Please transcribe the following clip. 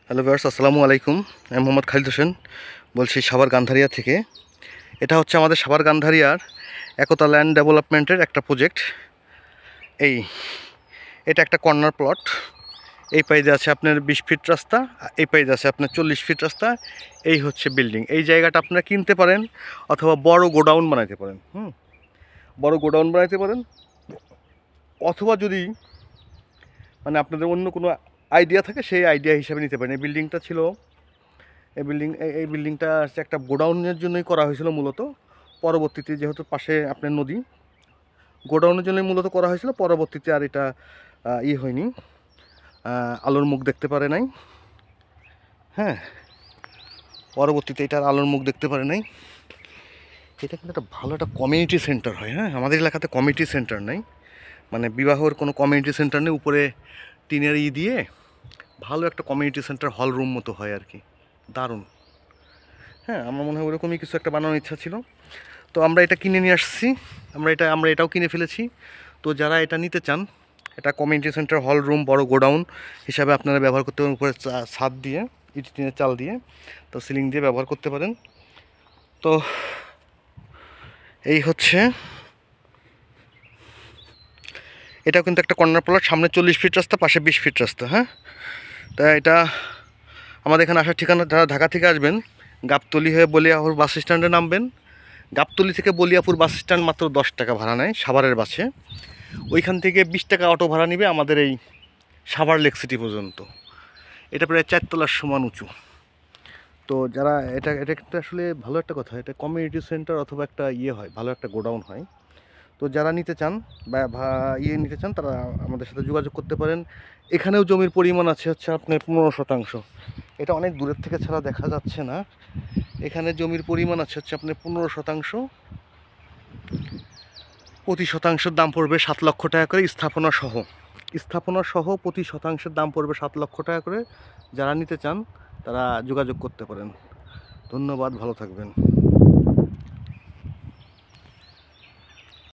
Hello viewers, আসসালামু আলাইকুম। আমি মোহাম্মদ খালিদ হোসেন বলছি সাভার গান্ধারিয়া থেকে। এটা হচ্ছে আমাদের সাভার গান্ধারিয়ার একতা ল্যান্ড ডেভেলপমেন্টের একটা প্রজেক্ট। এই এটা একটা কর্নার প্লট। এই পাইজে আছে আপনার 20 ফিট রাস্তা, এই পাইজে আছে আপনার 40 ফিট রাস্তা। এই হচ্ছে বিল্ডিং। এই জায়গাটা আপনারা কিনতে পারেন অথবা বড় গোডাউন বানাইতে পারেন। বড় গোডাউন বানাইতে পারেন, অথবা যদি মানে আপনাদের অন্য কোনো আইডিয়া থাকে সেই আইডিয়া হিসাবে নিতে পারেন। এই বিল্ডিংটা ছিল এই বিল্ডিংটা হচ্ছে একটা গোডাউনের জন্যই করা হয়েছিল মূলত। পরবর্তীতে যেহেতু পাশে আপনার নদী, গোডাউনের জন্যই মূলত করা হয়েছিল। পরবর্তীতে আর এটা হয়নি, আলোর মুখ দেখতে পারে নাই। হ্যাঁ, পরবর্তীতে এটার আলোর মুখ দেখতে পারে নাই। এটা কিন্তু একটা ভালো একটা কমিউনিটি সেন্টার হয়। হ্যাঁ, আমাদের এলাকাতে কমিউনিটি সেন্টার নেই, মানে বিবাহর কোনো কমিউনিটি সেন্টার নেই। উপরে টিনের দিয়ে ভালো একটা কমিউনিটি সেন্টার হল রুম মতো হয় আর কি, দারুণ। হ্যাঁ, আমার মনে হয় ওরকমই কিছু একটা বানানোর ইচ্ছা ছিল। তো আমরা এটা কিনে নিয়ে আসছি, আমরা এটাও কিনে ফেলেছি। তো যারা এটা নিতে চান, এটা কমিউনিটি সেন্টার হল রুম বড় গোডাউন হিসাবে আপনারা ব্যবহার করতে পারেন। উপরে ছাদ দিয়ে, ইট টিনের চাল দিয়ে, তো সিলিং দিয়ে ব্যবহার করতে পারেন। তো এই হচ্ছে, এটাও কিন্তু একটা কর্নার প্লট। সামনে 40 ফিট রাস্তা, পাশে 20 ফিট রাস্তা। হ্যাঁ, তা এটা আমাদের এখানে আসার ঠিকানা, যারা ঢাকা থেকে আসবেন গাবতলী হয়ে বলিয়াপুর বাস স্ট্যান্ডে নামবেন। গাবতলী থেকে বলিয়াপুর বাস স্ট্যান্ড মাত্র 10 টাকা ভাড়া নেয় সাভারের বাসে। ওইখান থেকে 20 টাকা অটো ভাড়া নেবে আমাদের এই সাভার লেক সিটি পর্যন্ত। এটা প্রায় 4 তলার সমান উঁচু। তো যারা এটা এটা একটা আসলে ভালো একটা কথা, এটা কমিউনিটি সেন্টার অথবা একটা হয়, ভালো একটা গোডাউন হয়। তো যারা নিতে চান বা নিতে চান, তারা আমাদের সাথে যোগাযোগ করতে পারেন। এখানেও জমির পরিমাণ আছে হচ্ছে আপনার 15%। এটা অনেক দূরের থেকে ছাড়া দেখা যাচ্ছে না। এখানে জমির পরিমাণ আছে হচ্ছে আপনার 15%। প্রতি শতাংশের দাম পড়বে 7 লক্ষ টাকা করে, স্থাপনা সহ প্রতি শতাংশের দাম পড়বে 7 লক্ষ টাকা করে। যারা নিতে চান তারা যোগাযোগ করতে পারেন। ধন্যবাদ, ভালো থাকবেন।